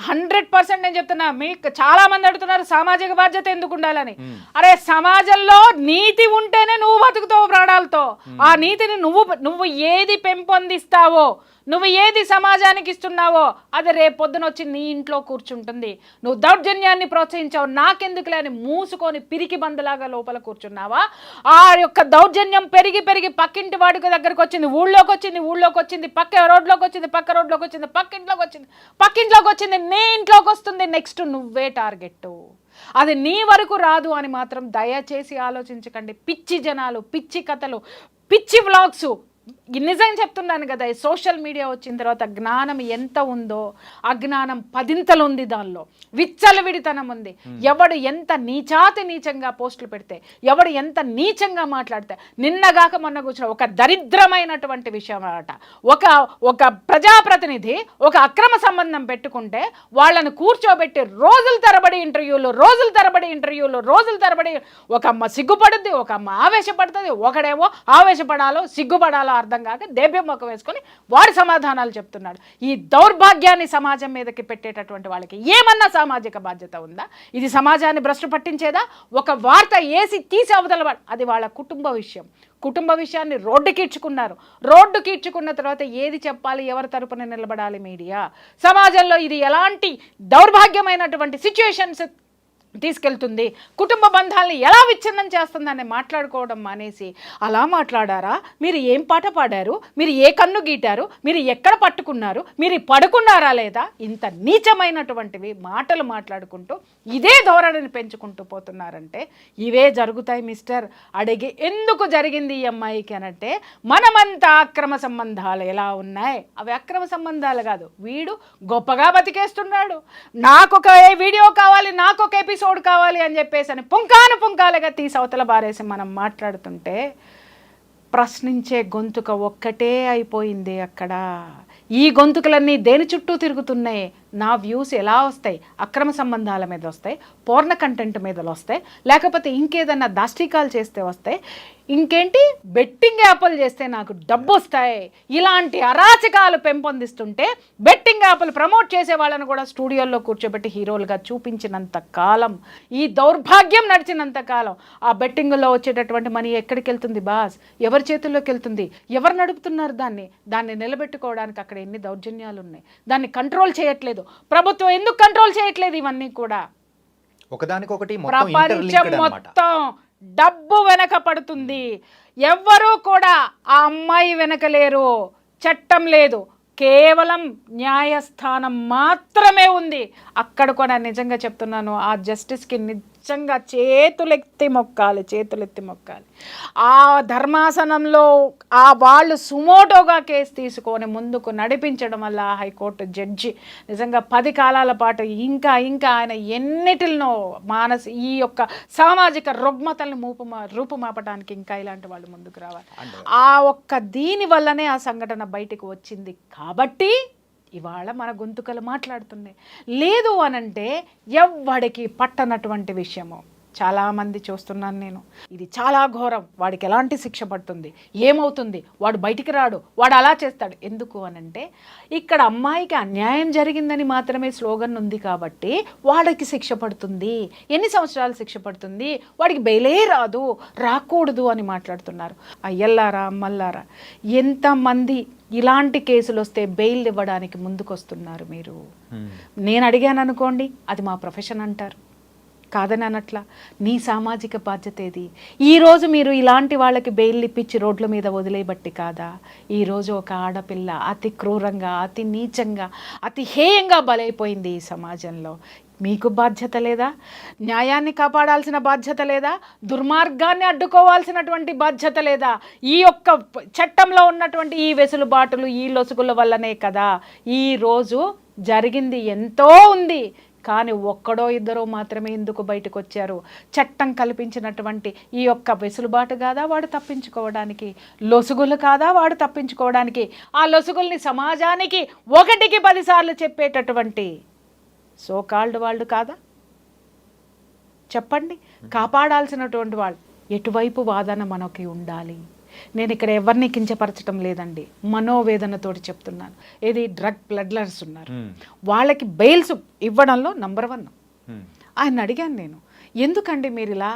100% నేను చెప్తున్నా. మీకు చాలా మంది అడుగుతున్నారు సామాజిక బాధ్యత ఎందుకు ఉండాలని. అరే సమాజంలో నీతి ఉంటేనే నువ్వు బతుకుతావు ప్రాణాలతో. ఆ నీతిని నువ్వు ఏది పెంపొందిస్తావో, నువ్వు ఏది సమాజానికి ఇస్తున్నావో అది రేపు పొద్దున వచ్చి నీ ఇంట్లో కూర్చుంటుంది. నువ్వు దౌర్జన్యాన్ని ప్రోత్సహించావు, నాకెందుకులే అని మూసుకొని పిరికి బందులాగా లోపల కూర్చున్నావా, ఆ యొక్క దౌర్జన్యం పెరిగి పెరిగి పక్కింటి వాడికి దగ్గరకు వచ్చింది, ఊళ్ళోకి వచ్చింది, పక్క రోడ్లోకి వచ్చింది, పక్కింట్లోకి వచ్చింది, నీ ఇంట్లోకి వస్తుంది. నెక్స్ట్ నువ్వే టార్గెట్. అది నీ వరకు రాదు అని మాత్రం దయచేసి ఆలోచించకండి. పిచ్చి జనాలు, పిచ్చి కథలు, పిచ్చి వ్లాగ్స్. నిజం చెప్తున్నాను కదా, సోషల్ మీడియా వచ్చిన తర్వాత జ్ఞానం ఎంత ఉందో అజ్ఞానం 10 ఉంది. దానిలో విచ్చలవిడితనం ఉంది. ఎవడు ఎంత నీచంగా పోస్టులు పెడితే, ఎవడు ఎంత నీచంగా మాట్లాడితే, నిన్నగాక మొన్న కూర్చున్న ఒక దరిద్రమైనటువంటి విషయం అన్నమాట. ఒక ప్రజాప్రతినిధి ఒక అక్రమ సంబంధం పెట్టుకుంటే వాళ్ళను కూర్చోబెట్టి రోజుల తరబడి ఇంటర్వ్యూలు, ఒక అమ్మ సిగ్గుపడుద్ది, ఒక అమ్మ ఆవేశపడుతుంది, ఒకడేమో ఆవేశపడాలో సిగ్గుపడాలో అర్థం కాక దేభ్యం మొక్క వేసుకొని వాడి సమాధానాలు చెప్తున్నాడు. ఈ దౌర్భాగ్యాన్ని సమాజం మీదకి పెట్టేటటువంటి వాళ్ళకి ఏమన్నా సామాజిక బాధ్యత ఉందా? ఇది సమాజాన్ని భ్రష్టు పట్టించేదా? ఒక వార్త వేసి తీసి అవతల అది వాళ్ళ కుటుంబ విషయాన్ని రోడ్డుకి ఇచ్చుకున్న తర్వాత ఏది చెప్పాలి, ఎవరి తరపున నిలబడాలి మీడియా? సమాజంలో ఇది ఎలాంటి దౌర్భాగ్యమైనటువంటి సిచ్యుయేషన్స్ తీసుకెళ్తుంది, కుటుంబ బంధాలని ఎలా విచ్ఛిన్నం చేస్తుందని మాట్లాడుకోవడం మానేసి, అలా మాట్లాడారా, మీరు ఏం పాట పాడారు, మీరు ఏ కన్ను గీటారు, మీరు ఎక్కడ పట్టుకున్నారు, మీరు పడుకున్నారా లేదా, ఇంత నీచమైనటువంటివి మాటలు మాట్లాడుకుంటూ ఇదే ధోరణిని పెంచుకుంటూ పోతున్నారంటే ఇవే జరుగుతాయి మిస్టర్. అడిగి ఎందుకు జరిగింది ఈ అమ్మాయికి అనంటే, మనమంతా అక్రమ సంబంధాలు ఎలా ఉన్నాయి, అవి అక్రమ సంబంధాలు కాదు, వీడు గొప్పగా బతికేస్తున్నాడు, నాకొక వీడియో కావాలి, నాకొక ఎపిసోడ్ కావాలి అని చెప్పేసి అని పుంకాలుగా తీసి అవతల బారేసి మనం మాట్లాడుతుంటే ప్రశ్నించే గొంతుక ఒక్కటే అయిపోయింది అక్కడ. ఈ గొంతుకలన్నీ దేని చుట్టూ తిరుగుతున్నాయి? నా వ్యూస్ ఎలా వస్తాయి? అక్రమ సంబంధాల మీద వస్తాయి, పోర్న కంటెంట్ మీద వస్తాయి, లేకపోతే ఇంకేదన్నా దాష్టికాలు చేస్తే వస్తాయి, ఇంకేంటి బెట్టింగ్ యాప్లు చేస్తే నాకు డబ్బు వస్తాయి. ఇలాంటి అరాచకాలు పెంపొందిస్తుంటే బెట్టింగ్ యాప్లు ప్రమోట్ చేసే వాళ్ళని కూడా స్టూడియోల్లో కూర్చోబెట్టి హీరోలుగా చూపించినంత కాలం, ఈ దౌర్భాగ్యం నడిచినంత కాలం ఆ బెట్టింగ్లో వచ్చేటటువంటి మనీ ఎక్కడికి వెళ్తుంది బాస్? ఎవరి చేతుల్లోకి వెళ్తుంది? ఎవరు నడుపుతున్నారు దాన్ని నిలబెట్టుకోవడానికి అక్కడ ఎన్ని దౌర్జన్యాలు ఉన్నాయి. దాన్ని కంట్రోల్ చేయట్లేదు ప్రభుత్వం. ఎందుకు కంట్రోల్ చేయట్లేదు? ఇవన్నీ కూడా ఒకదానికొకటి ప్రపంచం మొత్తం డబ్బు వెనక పడుతుంది. ఎవ్వరూ కూడా ఆ అమ్మాయి వెనక లేరు. చట్టం లేదు, కేవలం న్యాయస్థానం మాత్రమే ఉంది. అక్కడ కూడా నిజంగా చెప్తున్నాను, ఆ జస్టిస్కి నిజంగా చేతులెత్తి మొక్కాలి. ఆ ధర్మాసనంలో ఆ వాళ్ళు సుమోటోగా కేసు తీసుకొని ముందుకు నడిపించడం వల్ల హైకోర్టు జడ్జి నిజంగా 10 కాలాల పాటు ఇంకా ఆయన ఎన్నిటినో ఈ యొక్క సామాజిక రుగ్మతలను రూపుమాపడానికి ఇంకా ఇలాంటి వాళ్ళు ముందుకు రావాలి. ఆ ఒక్క దీని వల్లనే ఆ సంఘటన బయటకు వచ్చింది కాబట్టి ఇవాళ మన గొంతుకలు మాట్లాడుతున్నాయి. లేదు అనంటే ఎవ్వడికి పట్టనటువంటి విషయము. చాలామంది చూస్తున్నాను నేను, ఇది చాలా ఘోరం, వాడికి ఎలాంటి శిక్ష పడుతుంది, ఏమవుతుంది, వాడు బయటికి రాడు, వాడు అలా చేస్తాడు. ఎందుకు అనంటే ఇక్కడ అమ్మాయికి అన్యాయం జరిగిందని మాత్రమే స్లోగన్ ఉంది కాబట్టి వాడికి శిక్ష పడుతుంది. ఎన్ని సంవత్సరాలు శిక్ష పడుతుంది, వాడికి బెయిలే రాకూడదు అని మాట్లాడుతున్నారు. అయ్యల్లారా అమ్మల్లారా, ఎంతమంది ఇలాంటి కేసులు వస్తే బెయిల్ ఇవ్వడానికి ముందుకొస్తున్నారు మీరు? నేను అడిగాను అనుకోండి, అది మా ప్రొఫెషన్ అంటారు, కాదని అనట్లా. నీ సామాజిక బాధ్యత ఏది? ఈరోజు మీరు ఇలాంటి వాళ్ళకి బెయిల్ ఇప్పించి రోడ్ల మీద వదిలేయబట్టి కాదా ఈరోజు ఒక ఆడపిల్ల అతి క్రూరంగా, అతి నీచంగా, అతి హేయంగా బలైపోయింది ఈ సమాజంలో? మీకు బాధ్యత లేదా? న్యాయాన్ని కాపాడాల్సిన బాధ్యత లేదా? దుర్మార్గాన్ని అడ్డుకోవాల్సినటువంటి బాధ్యత లేదా? ఈ యొక్క చట్టంలో ఉన్నటువంటి ఈ వెసులుబాటులు, ఈ లొసుగుల వల్లనే కదా ఈరోజు జరిగింది. ఎంతో ఉంది, కానీ ఒక్కడో ఇద్దరో మాత్రమే ఎందుకు బయటకు వచ్చారు? చట్టం కల్పించినటువంటి ఈ యొక్క వెసులుబాటు కాదా వాడు తప్పించుకోవడానికి? లొసుగులు కాదా వాడు తప్పించుకోవడానికి? ఆ లొసుగుల్ని సమాజానికి 1కి 10 సార్లు చెప్పేటటువంటి సోకాల్డ్ వాళ్ళు కాదా? చెప్పండి. కాపాడాల్సినటువంటి వాళ్ళు ఎటువైపు వాదన మనకి ఉండాలి? నేను ఇక్కడ ఎవరిని కించపరచడం లేదండి, మనోవేదనతోటి చెప్తున్నాను. ఏది డ్రగ్ ప్లడ్లర్స్ ఉన్నారు, వాళ్ళకి బెయిల్స్ ఇవ్వడంలో నంబర్ 1. ఆయన అడిగాను నేను, ఎందుకండి మీరు ఇలా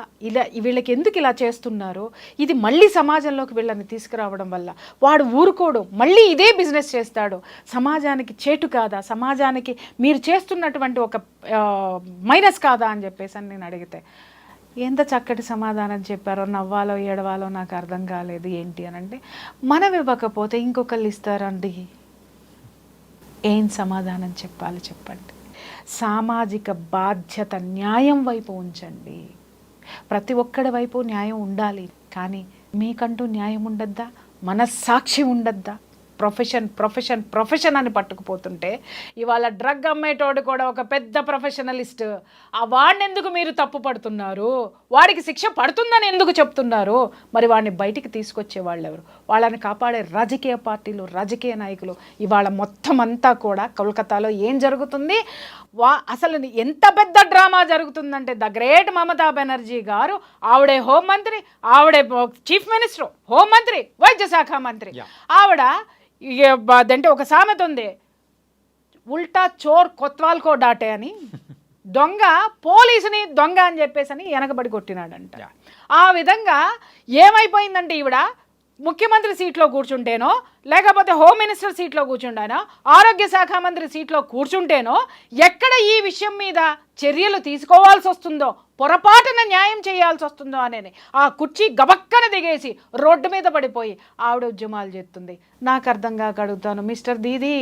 వీళ్ళకి ఎందుకు ఇలా చేస్తున్నారు, ఇది మళ్ళీ సమాజంలోకి వీళ్ళని తీసుకురావడం వల్ల వాడు ఊరుకోడు, మళ్ళీ ఇదే బిజినెస్ చేస్తాడు, సమాజానికి చేటు కాదా, సమాజానికి మీరు చేస్తున్నటువంటి ఒక మైనస్ కాదా అని చెప్పేసి అని నేను అడిగితే ఎంత చక్కటి సమాధానం చెప్పారో, నవ్వాలో ఏడవాలో నాకు అర్థం కాలేదు. ఏంటి అని అంటే, మనం ఇవ్వకపోతే ఇంకొకళ్ళు ఇస్తారండి. ఏం సమాధానం చెప్పాలి చెప్పండి? సామాజిక బాధ్యత, న్యాయం వైపు ఉంచండి. ప్రతి ఒక్కడి వైపు న్యాయం ఉండాలి, కానీ మీకంటూ న్యాయం ఉండద్దా, మనస్సాక్షి ఉండద్దా? ప్రొఫెషన్ అని పట్టుకుపోతుంటే ఇవాళ డ్రగ్ అమ్మేటోడు కూడా ఒక పెద్ద ప్రొఫెషనలిస్ట్. ఆ వాడిని ఎందుకు మీరు తప్పు పడుతున్నారు? వాడికి శిక్ష పడుతుందని ఎందుకు చెప్తున్నారు? మరి వాడిని బయటికి తీసుకొచ్చే వాళ్ళు ఎవరు? వాళ్ళని కాపాడే రాజకీయ పార్టీలు, రాజకీయ నాయకులు. ఇవాళ మొత్తం అంతా కూడా కోల్కతాలో ఏం జరుగుతుంది, అసలు ఎంత పెద్ద డ్రామా జరుగుతుందంటే, ద గ్రేట్ మమతా బెనర్జీ గారు, ఆవిడే హోంమంత్రి, ఆవిడే చీఫ్ మినిస్టర్, హోంమంత్రి, వైద్య శాఖ మంత్రి, ఆవిడ అదంటే ఒక సామెత ఉంది, ఉల్టా చోర్ కొత్వాల్కో డాటే అని, దొంగ పోలీసుని దొంగ అని చెప్పేసి అని వెనకబడి కొట్టినాడంట. ఆ విధంగా ఏమైపోయిందంటే, ఈవిడ ముఖ్యమంత్రి సీట్లో కూర్చుంటేనో, లేకపోతే హోమ్ మినిస్టర్ సీట్లో కూర్చుంటానో, ఆరోగ్య శాఖ మంత్రి సీట్లో కూర్చుంటేనో, ఎక్కడ ఈ విషయం మీద చర్యలు తీసుకోవాల్సి వస్తుందో, పొరపాటున న్యాయం చేయాల్సి వస్తుందో అనేది ఆ కుర్చీ గబక్కన దిగేసి రోడ్డు మీద పడిపోయి ఆవిడ ఉద్యమాలు చేస్తుంది. నాకు అర్థం కాక అడుగుతాను, మిస్టర్ దీదీ,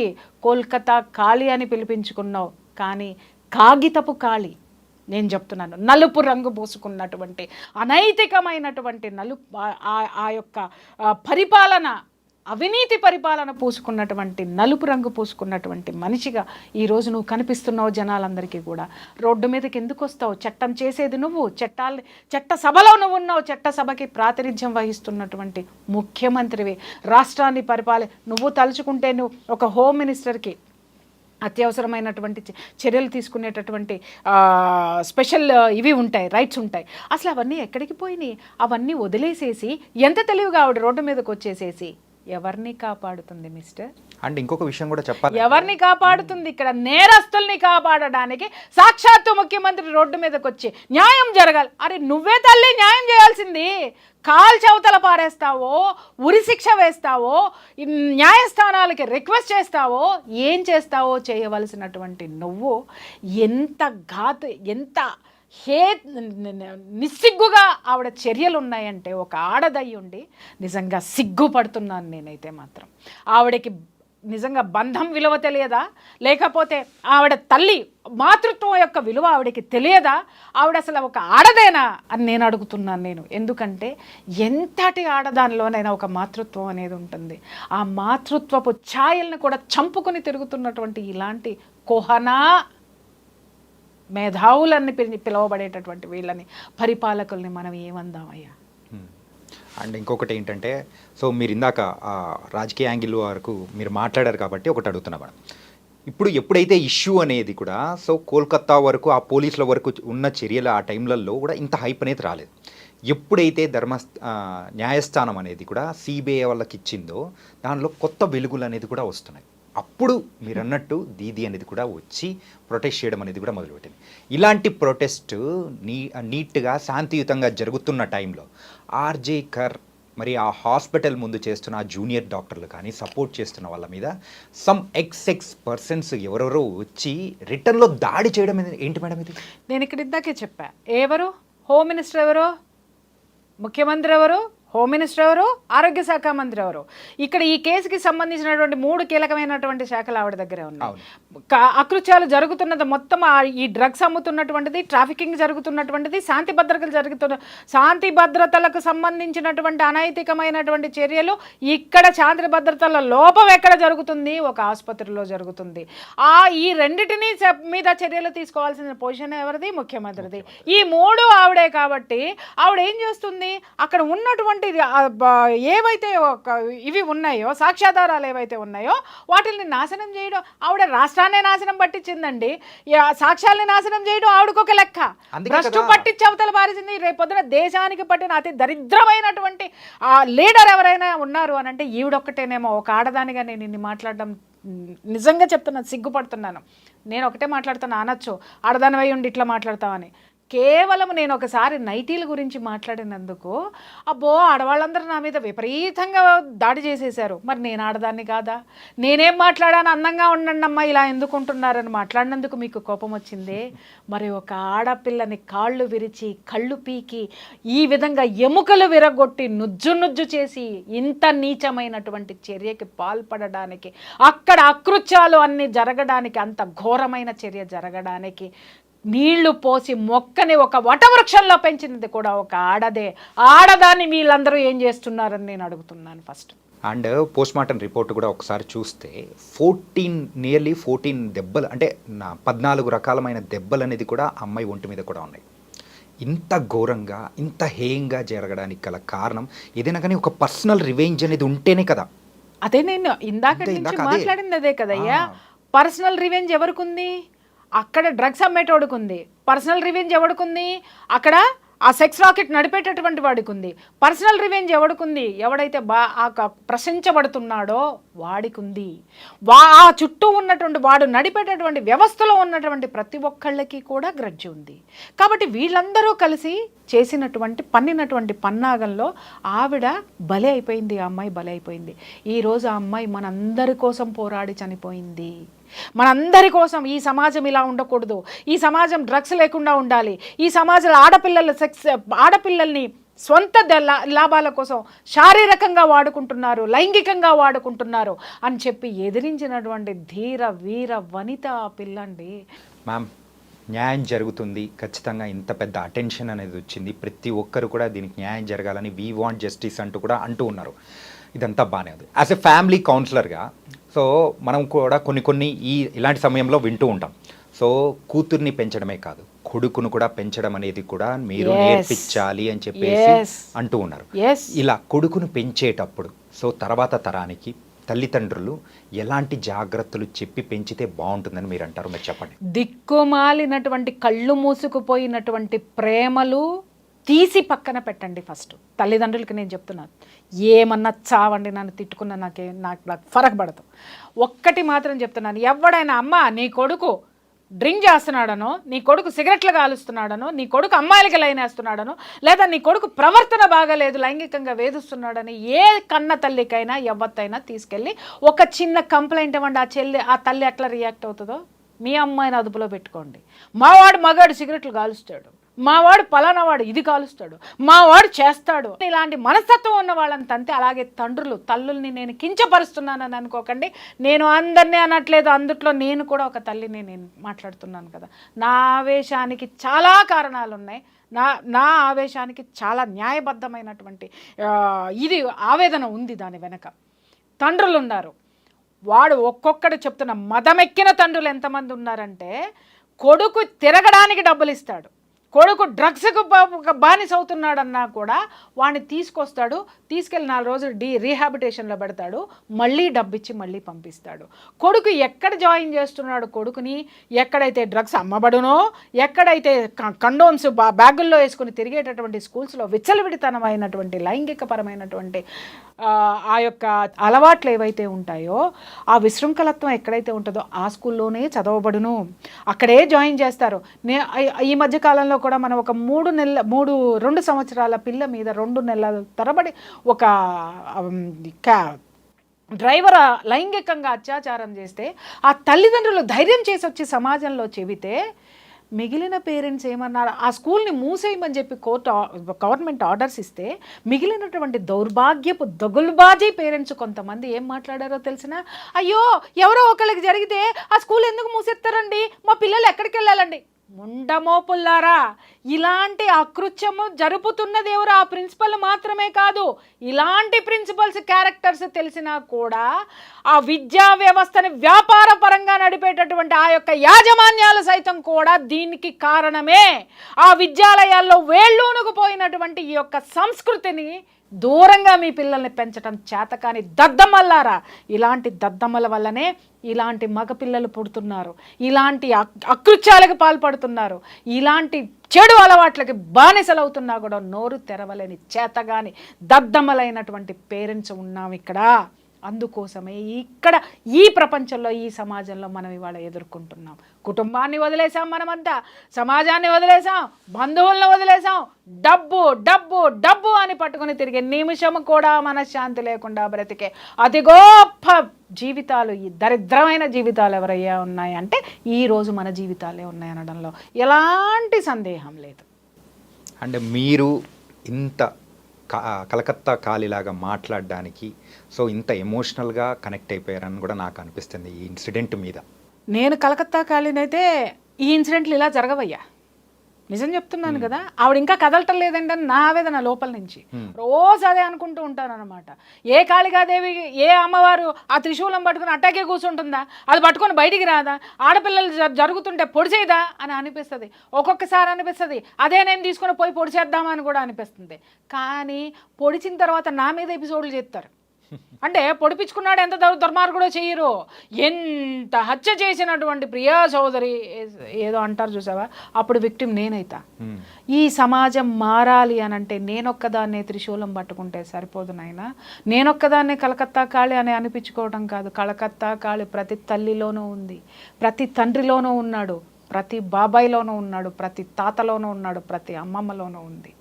కోల్కతా ఖాళీ అని పిలిపించుకున్నావు, కానీ కాగితపు ఖాళీ. నేను చెప్తున్నాను, నలుపు రంగు పూసుకున్నటువంటి అనైతికమైనటువంటి ఆ యొక్క పరిపాలన, అవినీతి పరిపాలన పూసుకున్నటువంటి, నలుపు రంగు పూసుకున్నటువంటి మనిషిగా ఈరోజు నువ్వు కనిపిస్తున్నావు జనాలందరికీ కూడా. రోడ్డు మీదకి ఎందుకు వస్తావు? చట్టం చేసేది నువ్వు, చట్ట సభలో నువ్వు ఉన్నావు, చట్ట సభకి ప్రాతినిధ్యం వహిస్తున్నటువంటి ముఖ్యమంత్రివి, రాష్ట్రాన్ని నువ్వు తలుచుకుంటే నువ్వు ఒక హోమ్ మినిస్టర్కి అత్యవసరమైనటువంటి చర్యలు తీసుకునేటటువంటి స్పెషల్ ఇవి ఉంటాయి, రైట్స్ ఉంటాయి. అసలు అవన్నీ ఎక్కడికి పోయినాయి? అవన్నీ వదిలేసేసి ఎంత తెలివిగా ఆవిడ రోడ్డు మీదకి వచ్చేసేసి ఎవరిని కాపాడుతుంది మిస్టర్? అండ్ ఇంకొక విషయం కూడా చెప్పాలి, ఎవరిని కాపాడుతుంది? ఇక్కడ నేరస్తుల్ని కాపాడడానికి సాక్షాత్తు ముఖ్యమంత్రి రోడ్డు మీదకి వచ్చి న్యాయం జరగాలి. అరే నువ్వే తల్లి న్యాయం చేయాల్సింది. కాల్చవతల పారేస్తావో, ఉరిశిక్ష వేస్తావో, న్యాయస్థానాలకి రిక్వెస్ట్ చేస్తావో, ఏం చేస్తావో చేయవలసినటువంటి నువ్వు ఎంత నిస్సిగ్గుగా ఆవిడ చర్యలు ఉన్నాయంటే, ఒక ఆడదయ్యి ఉండి నిజంగా సిగ్గుపడుతున్నాను నేనైతే మాత్రం. ఆవిడకి నిజంగా బంధం విలువ తెలియదా? లేకపోతే ఆవిడ తల్లి మాతృత్వం యొక్క విలువ ఆవిడకి తెలియదా? ఆవిడ అసలు ఒక ఆడదేనా అని నేను అడుగుతున్నాను నేను. ఎందుకంటే ఎంతటి ఆడదానిలోనైనా ఒక మాతృత్వం అనేది ఉంటుంది. ఆ మాతృత్వపు ఛాయల్ని కూడా చంపుకొని తిరుగుతున్నటువంటి ఇలాంటి కోహనా మేధావులని పిలువబడేటటువంటి వీళ్ళని, పరిపాలకుల్ని మనం ఏమందామయ్యా? అండ్ ఇంకొకటి ఏంటంటే, సో మీరు ఇందాక రాజకీయ యాంగిల్ వరకు మీరు మాట్లాడారు కాబట్టి ఒకటి అడుగుతున్నా మేడం. ఇప్పుడు ఎప్పుడైతే ఇష్యూ అనేది కూడా, సో కోల్కతా వరకు ఆ పోలీసుల వరకు ఉన్న చర్యలు ఆ టైంలలో కూడా ఇంత హైప్ అనేది రాలేదు. ఎప్పుడైతే న్యాయస్థానం అనేది కూడా సిబిఐ వాళ్ళకి ఇచ్చిందో, దానిలో కొత్త వెలుగులు అనేది కూడా వస్తున్నాయి. అప్పుడు మీరు అన్నట్టు దీది అనేది కూడా వచ్చి ప్రొటెస్ట్ చేయడం అనేది కూడా మొదలుపెట్టింది. ఇలాంటి ప్రొటెస్ట్ నీట్గా శాంతియుతంగా జరుగుతున్న టైంలో ఆర్జే కర్ మరి ఆ హాస్పిటల్ ముందు చేస్తున్న ఆ జూనియర్ డాక్టర్లు కానీ సపోర్ట్ చేస్తున్న వాళ్ళ మీద సమ్ పర్సన్స్ ఎవరెవరో వచ్చి రిటర్న్లో దాడి చేయడం ఏంటి మేడం ఇది? నేను ఇక్కడ ఇందాకే చెప్పా, ఎవరు హోమ్ మినిస్టర్ ఎవరు, ముఖ్యమంత్రి ఎవరు, హోమ్ మినిస్టర్ ఎవరు, ఆరోగ్య శాఖ మంత్రి ఎవరు? ఇక్కడ ఈ కేసుకి సంబంధించినటువంటి 3 కీలకమైనటువంటి శాఖలు ఆవిడ దగ్గరే ఉన్నాయి. అకృత్యాలు జరుగుతున్నది మొత్తం, ఈ డ్రగ్స్ అమ్ముతున్నటువంటిది, ట్రాఫికింగ్ జరుగుతున్నటువంటిది, శాంతి భద్రతలకు సంబంధించినటువంటి అనైతికమైనటువంటి చర్యలు, ఇక్కడ శాంతి భద్రతల లోపం ఎక్కడ జరుగుతుంది? ఒక ఆసుపత్రిలో జరుగుతుంది. ఈ రెండిటిని మీద చర్యలు తీసుకోవాల్సిన పొజిషన్ ఎవరిది? ముఖ్యమంత్రిది. ఈ 3 ఆవిడే. కాబట్టి ఆవిడ ఏం చేస్తుంది, అక్కడ ఉన్నటువంటి ఉన్నటువంటి ఏవైతే ఇవి ఉన్నాయో, సాక్ష్యాధారాలు ఏవైతే ఉన్నాయో వాటిని నాశనం చేయడం, ఆవిడ రాష్ట్రాన్ని నాశనం పట్టించిందండి. సాక్ష్యాలని నాశనం చేయడం ఆవిడకు ఒక లెక్క, భ్రష్టు పట్టించి అవతల పారేసింది. రేపొద్దున దేశానికి పట్టిన అతి దరిద్రమైనటువంటి లీడర్ ఎవరైనా ఉన్నారు అని అంటే ఈవిడొక్కటేనేమో. ఒక ఆడదానిగా నేను ఇన్ని మాట్లాడడం నిజంగా చెప్తున్నాను, సిగ్గుపడుతున్నాను. నేను ఒకటే మాట్లాడుతాను అనొచ్చు, ఆడదానివై ఉండి ఇట్లా మాట్లాడతామని. కేవలం నేను ఒకసారి నైటీల గురించి మాట్లాడినందుకు అబ్బో ఆడవాళ్ళందరూ నా మీద విపరీతంగా దాడి చేసేశారు. మరి నేను ఆడదాన్ని కాదా? నేనేం మాట్లాడాను? అందంగా ఉండండి అమ్మా, ఇలా ఎందుకుంటున్నారని మాట్లాడినందుకు మీకు కోపం వచ్చిందే. మరి ఒక ఆడపిల్లని కాళ్ళు విరిచి కళ్ళు పీకి ఈ విధంగా ఎముకలు విరగొట్టి నుజ్జు చేసి ఇంత నీచమైనటువంటి చర్యకి పాల్పడడానికి, అక్కడ అకృత్యాలు అన్నీ జరగడానికి, అంత ఘోరమైన చర్య జరగడానికి నీళ్లు పోసి మొక్కని ఒక వటవృక్షంలో పెంచినది కూడా ఒక ఆడదే. ఆడదాన్ని వీళ్ళందరూ ఏం చేస్తున్నారని నేను అడుగుతున్నాను first. And post mortem report కూడా ఒకసారి చూస్తే నియర్లీ 14 దెబ్బలు, అంటే 14 రకాలమైన దెబ్బలు అనేది కూడా అమ్మాయి ఒంటి మీద కూడా ఉన్నాయి. ఇంత ఘోరంగా ఇంత హేయంగా జరగడానికి గల కారణం ఏదైనా కానీ ఒక పర్సనల్ రివెంజ్ అనేది ఉంటేనే కదా. అదే నేను ఇందాక నుంచి మాట్లాడింది అదే కదయ్యా. పర్సనల్ రివెంజ్ ఎవరికి ఉంది? అక్కడ డ్రగ్స్ అమ్మేటోడికి ఉంది. పర్సనల్ రివెంజ్ ఎవడికి ఉంది? అక్కడ ఆ సెక్స్ రాకెట్ నడిపేటటువంటి వాడికి ఉంది. పర్సనల్ రివెంజ్ ఎవడికి ఉంది? ఎవడైతే ప్రశంసబడుతున్నాడో వాడికి ఉంది. ఆ చుట్టూ ఉన్నటువంటి వాడు నడిపేటటువంటి వ్యవస్థలో ఉన్నటువంటి ప్రతి ఒక్కళ్ళకి కూడా గ్రడ్జి ఉంది. కాబట్టి వీళ్ళందరూ కలిసి పన్నినటువంటి పన్నాగంలో ఆవిడ బలి అయిపోయింది. ఆ అమ్మాయి బలి అయిపోయింది. ఈరోజు ఆ అమ్మాయి మనందరి కోసం పోరాడి చనిపోయింది. మనందరి కోసం. ఈ సమాజం ఇలా ఉండకూడదు, ఈ సమాజం డ్రగ్స్ లేకుండా ఉండాలి, ఈ సమాజంలో ఆడపిల్లల్ని స్వంత లాభాల కోసం శారీరకంగా వాడుకుంటున్నారు, లైంగికంగా వాడుకుంటున్నారు అని చెప్పి ఎదిరించినటువంటి ధీర వీర వనిత పిల్లండి. మ్యామ్, న్యాయం జరుగుతుంది ఖచ్చితంగా. ఇంత పెద్ద అటెన్షన్ అనేది వచ్చింది, ప్రతి ఒక్కరు కూడా దీనికి న్యాయం జరగాలని వీ వాంట్ జస్టిస్ అంటూ ఉన్నారు. ఇదంతా బాగానే ఉంది. యాజ్ ఎ ఫ్యామిలీ కౌన్సిలర్గా సో మనం కూడా కొన్ని ఇలాంటి సమయంలో వింటూ ఉంటాం. సో కూతుర్ని పెంచడమే కాదు, కొడుకును కూడా పెంచడం అనేది కూడా మీరు నేర్పించాలి అని చెప్పేసి అంటూ ఉన్నారు. ఇలా కొడుకును పెంచేటప్పుడు సో తర్వాత తరానికి తల్లిదండ్రులు ఎలాంటి జాగ్రత్తలు చెప్పి పెంచితే బాగుంటుందని మీరు అంటారు? మీరు చెప్పండి. దిక్కుమాలినటువంటి కళ్ళు మూసుకుపోయినటువంటి ప్రేమలు తీసి పక్కన పెట్టండి. ఫస్ట్ తల్లిదండ్రులకి నేను చెప్తున్నాను, ఏమన్నా చావండి, నన్ను తిట్టుకున్నా నాకు ఫరక్ పడదు. ఒక్కటి మాత్రం చెప్తున్నాను, ఎవడైనా అమ్మ నీ కొడుకు డ్రింక్ చేస్తున్నాడనో, నీ కొడుకు సిగరెట్లు కాలుస్తున్నాడనో, నీ కొడుకు అమ్మాయిలకి లైన్ వేస్తున్నాడనో, లేదా నీ కొడుకు ప్రవర్తన బాగాలేదు లైంగికంగా వేధిస్తున్నాడని ఏ కన్న తల్లికైనా ఎవత్తైనా తీసుకెళ్ళి ఒక చిన్న కంప్లైంట్ ఇవ్వండి. ఆ తల్లి ఎట్లా రియాక్ట్ అవుతుందో మీ అమ్మాయిని అదుపులో పెట్టుకోండి. మావాడు మగాడు సిగరెట్లు కాలుస్తాడు, మావాడు పలానా వాడు ఇది కాలుస్తాడు, మావాడు చేస్తాడు, ఇలాంటి మనస్తత్వం ఉన్న వాళ్ళని తంతే. అలాగే తల్లుల్ని నేను కించపరుస్తున్నానని అనుకోకండి. నేను అందరినీ అనట్లేదు, అందుట్లో నేను కూడా ఒక తల్లిని నేను మాట్లాడుతున్నాను కదా. నా ఆవేశానికి చాలా కారణాలు ఉన్నాయి. నా ఆవేశానికి చాలా న్యాయబద్ధమైనటువంటి ఇది ఆవేదన ఉంది దాని వెనక. తండ్రులు ఉన్నారు, వాడు ఒక్కొక్కడు చెప్తున్న మదమెక్కిన తండ్రులు ఎంతమంది ఉన్నారంటే, కొడుకు తిరగడానికి డబ్బులు ఇస్తాడు, కొడుకు డ్రగ్స్కు బానిస అవుతున్నాడన్నా కూడా వాడిని తీసుకెళ్ళి 4 రోజులు రీహాబిటేషన్లో పెడతాడు, మళ్ళీ డబ్బిచ్చి మళ్ళీ పంపిస్తాడు. కొడుకు ఎక్కడ జాయిన్ చేస్తున్నాడు కొడుకుని, ఎక్కడైతే డ్రగ్స్ అమ్మబడునో, ఎక్కడైతే కండోమ్స్ బ్యాగుల్లో వేసుకుని తిరిగేటటువంటి స్కూల్స్లో విచ్చలవిడితనమైనటువంటి లైంగికపరమైనటువంటి ఆ యొక్క అలవాట్లు ఏవైతే ఉంటాయో, ఆ విశృంఖలత్వం ఎక్కడైతే ఉంటుందో ఆ స్కూల్లోనే చదవబడును, అక్కడే జాయిన్ చేస్తారు. ఈ మధ్యకాలంలో కూడా మనం ఒక 2 సంవత్సరాల పిల్ల మీద 2 నెలల తరబడి ఒక డ్రైవర్ లైంగికంగా అత్యాచారం చేస్తే ఆ తల్లిదండ్రులు ధైర్యం చేసి వచ్చి సమాజంలో చెబితే మిగిలిన పేరెంట్స్ ఏమన్నారు, ఆ స్కూల్ని మూసేయమని చెప్పి గవర్నమెంట్ ఆర్డర్స్ ఇస్తే మిగిలినటువంటి దౌర్భాగ్యపు దగులుబాజీ పేరెంట్స్ కొంతమంది ఏం మాట్లాడారో తెలిసిన, అయ్యో ఎవరో ఒకరికి జరిగితే ఆ స్కూల్ ఎందుకు మూసేస్తారండి, మా పిల్లలు ఎక్కడికి వెళ్ళాలండి. ముండమోపుల్లారా, ఇలాంటి అకృత్యము జరుపుతున్నది ఎవరు? ఆ ప్రిన్సిపల్ మాత్రమే కాదు, ఇలాంటి ప్రిన్సిపల్స్ క్యారెక్టర్స్ తెలిసినా కూడా ఆ విద్యా వ్యవస్థని వ్యాపార పరంగా నడిపేటటువంటి ఆ యొక్క యాజమాన్యాలు సైతం కూడా దీనికి కారణమే. ఆ విద్యాలయాల్లో వేళ్ళూనుకుపోయినటువంటి ఈ యొక్క సంస్కృతిని దూరంగా మీ పిల్లల్ని పెంచడం చేతకాని దద్దమ్మల్లారా, ఇలాంటి దద్దమ్మల వల్లనే ఇలాంటి మగపిల్లలు పుడుతున్నారు, ఇలాంటి అకృత్యాలకు పాల్పడుతున్నారు, ఇలాంటి చెడు అలవాట్లకి బానిసలవుతున్నా కూడా నోరు తెరవలేని చేతగాని దద్దమ్మలైనటువంటి పేరెంట్స్ ఉన్నాం ఇక్కడ. అందుకోసమే ఇక్కడ ఈ ప్రపంచంలో, ఈ సమాజంలో మనం ఇవాళ ఎదుర్కొంటున్నాం. కుటుంబాన్ని వదిలేసాం, మనమంతా సమాజాన్ని వదిలేసాం, బంధువులను వదిలేసాం, డబ్బు డబ్బు డబ్బు అని పట్టుకుని తిరిగే నిమిషం కూడా మనశ్శాంతి లేకుండా బ్రతికే అతి గొప్ప జీవితాలు, ఈ దరిద్రమైన జీవితాలు ఎవరయ్యా ఉన్నాయంటే ఈరోజు మన జీవితాలే ఉన్నాయనడంలో ఎలాంటి సందేహం లేదు. అండ్ మీరు ఇంత కలకత్తా కాలిలాగా మాట్లాడడానికి సో ఇంత ఎమోషనల్గా కనెక్ట్ అయిపోయారని కూడా నాకు అనిపిస్తుంది ఈ ఇన్సిడెంట్ మీద. నేను కలకత్తా కాలినైతే ఈ ఇన్సిడెంట్లు ఇలా జరగవయ్యా, నిజం చెప్తున్నాను కదా. ఆవిడ ఇంకా కదలటం లేదంటే నా ఆవేదన లోపల నుంచి రోజు అదే అనుకుంటూ ఉంటాను అనమాట. ఏ కాళికాదేవి, ఏ అమ్మవారు ఆ త్రిశూలం పట్టుకుని అట్టాకే కూర్చుంటుందా? అది పట్టుకొని బయటికి రాదా? ఆడపిల్లలు జరుగుతుంటే పొడిచేయదా అని అనిపిస్తుంది. ఒక్కొక్కసారి అనిపిస్తుంది అదే నేను తీసుకొని పోయి పొడిచేద్దామని కూడా అనిపిస్తుంది. కానీ పొడిచిన తర్వాత నా మీద ఎపిసోడ్లు చేస్తారు. అంటే పొడిపించుకున్నాడు ఎంత దుర్మార్గుడో చెయ్యరు. ఎంత హత్య చేసినటువంటి ప్రియా చౌదరి ఏదో అంటారు చూసావా, అప్పుడు విక్టిమ్ నేనైతా. ఈ సమాజం మారాలి అని అంటే నేనొక్కదాన్నే త్రిశూలం పట్టుకుంటే సరిపోదు నాయనా. నేనొక్కదాన్నే కలకత్తా కాళి అని అనిపించుకోవడం కాదు. కలకత్తా కాళి ప్రతి తల్లిలోనూ ఉంది, ప్రతి తండ్రిలోనూ ఉన్నాడు, ప్రతి బాబాయిలోనూ ఉన్నాడు, ప్రతి తాతలోనూ ఉన్నాడు, ప్రతి అమ్మమ్మలోనూ ఉంది.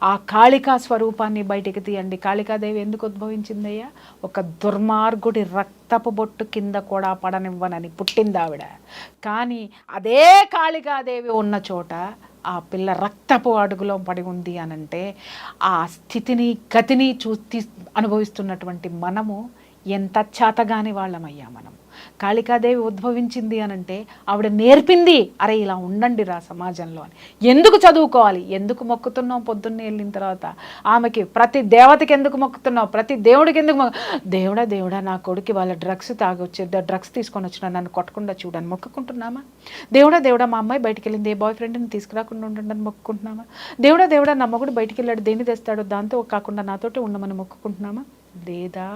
ఆ కాళికా స్వరూపాన్ని బయటికి తీయండి. కాళికాదేవి ఎందుకు ఉద్భవించిందయ్యా? ఒక దుర్మార్గుడి రక్తపు బొట్టు కింద కూడా పడనివ్వనని పుట్టింది ఆవిడ. కానీ అదే కాళికాదేవి ఉన్న చోట ఆ పిల్ల రక్తపు అడుగులో పడి ఉంది అనంటే ఆ స్థితిని గతిని అనుభవిస్తున్నటువంటి మనము ఎంత చేతగాని వాళ్ళమయ్యా మనం. కాళికాదేవి ఉద్భవించింది అనంటే ఆవిడ నేర్పింది, అరే ఇలా ఉండండి రా సమాజంలో అని. ఎందుకు చదువుకోవాలి, ఎందుకు మొక్కుతున్నావు పొద్దున్నే వెళ్ళిన తర్వాత ఆమెకి? ప్రతి దేవతకి ఎందుకు మొక్కుతున్నావు, ప్రతి దేవుడికి ఎందుకు దేవుడా దేవుడా నా కొడుకు వాళ్ళ డ్రగ్స్ డ్రగ్స్ తీసుకొని వచ్చిన నన్ను కొట్టకుండా చూడని మొక్కుకుంటున్నామా? దేవుడా దేవుడా మా అమ్మాయి బయటికి వెళ్ళింది, ఏ బాయ్ ఫ్రెండ్ని తీసుకురాకుండా ఉండండి మొక్కుకుంటున్నామా? దేవుడా దేవుడా నా మగుడు బయటికి వెళ్ళాడు, దేన్ని తెస్తాడో దాంతో కాకుండా నాతోటి ఉండమని మొక్కుకుంటున్నామా? లేదా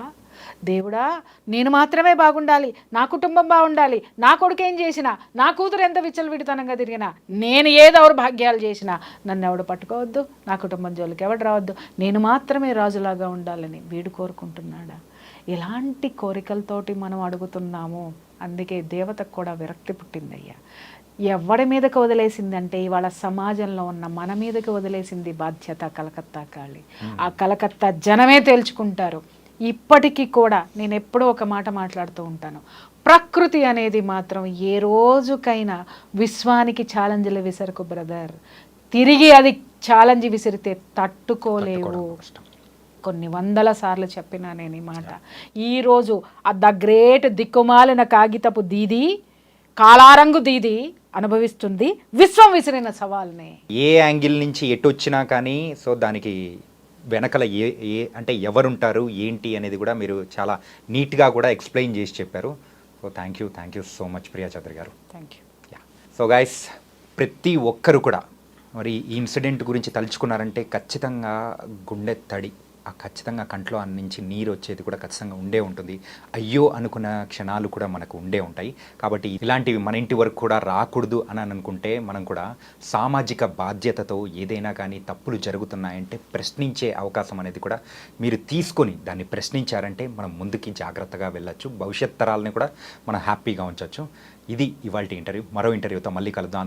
దేవుడా నేను మాత్రమే బాగుండాలి, నా కుటుంబం బాగుండాలి, నా కొడుకు ఏం చేసినా, నా కూతురు ఎంత విచ్చలవిడితనంగా తిరిగినా, నేను ఏ దౌర్భాగ్యాలు చేసినా నన్ను ఎవడు పట్టుకోవద్దు, నా కుటుంబం జోలికి ఎవడు రావద్దు, నేను మాత్రమే రాజులాగా ఉండాలని వీడు కోరుకుంటున్నాడా? ఎలాంటి కోరికలతోటి మనం అడుగుతున్నాము. అందుకే దేవతకు కూడా విరక్తి పుట్టిందయ్యా. ఎవడి మీదకి వదిలేసిందంటే ఇవాళ సమాజంలో ఉన్న మన మీదకి వదిలేసింది బాధ్యత కలకత్తా కాళి. ఆ కలకత్తా జనమే తేల్చుకుంటారు. ఇప్పటికీ కూడా నేను ఎప్పుడూ ఒక మాట మాట్లాడుతూ ఉంటాను, ప్రకృతి అనేది మాత్రం ఏ రోజుకైనా విశ్వానికి ఛాలెంజ్లు విసరకు బ్రదర్, తిరిగి అది ఛాలెంజ్ విసిరితే తట్టుకోలేవు. కొన్ని వందల సార్లు చెప్పినా నేను ఈ మాట. ఈరోజు ద గ్రేట్ దిక్కుమాలిన కాగితపు దీది, కాలారంగు దీది అనుభవిస్తుంది విశ్వం విసిరిన సవాల్ని. ఏ యాంగిల్ నుంచి ఎటు వచ్చినా కానీ సో దానికి వెనకల ఏ అంటే ఎవరుంటారు ఏంటి అనేది కూడా మీరు చాలా నీట్గా కూడా ఎక్స్ప్లెయిన్ చేసి చెప్పారు. So thank you so much Priya Chaudhary garu. Thank you. So guys, ప్రతి ఒక్కరు కూడా మరి ఈ ఇన్సిడెంట్ గురించి తలుచుకున్నారంటే ఖచ్చితంగా గుండె తడి, ఆ ఖచ్చితంగా కంట్లో నుంచి నీరు వచ్చేది కూడా ఖచ్చితంగా ఉండే ఉంటుంది. అయ్యో అనుకున్న క్షణాలు కూడా మనకు ఉండే ఉంటాయి. కాబట్టి ఇలాంటివి మన ఇంటి వరకు కూడా రాకూడదు అని అనుకుంటే మనం కూడా సామాజిక బాధ్యతతో ఏదైనా కానీ తప్పులు జరుగుతున్నాయంటే ప్రశ్నించే అవకాశం అనేది కూడా మీరు తీసుకొని దాన్ని ప్రశ్నించారంటే మనం ముందుకి జాగ్రత్తగా వెళ్ళొచ్చు, భవిష్యత్ తరాలని కూడా మనం హ్యాపీగా ఉంచవచ్చు. ఇది ఇవాల్టి ఇంటర్వ్యూ. మరో ఇంటర్వ్యూతో మళ్ళీ కలుద్దాం.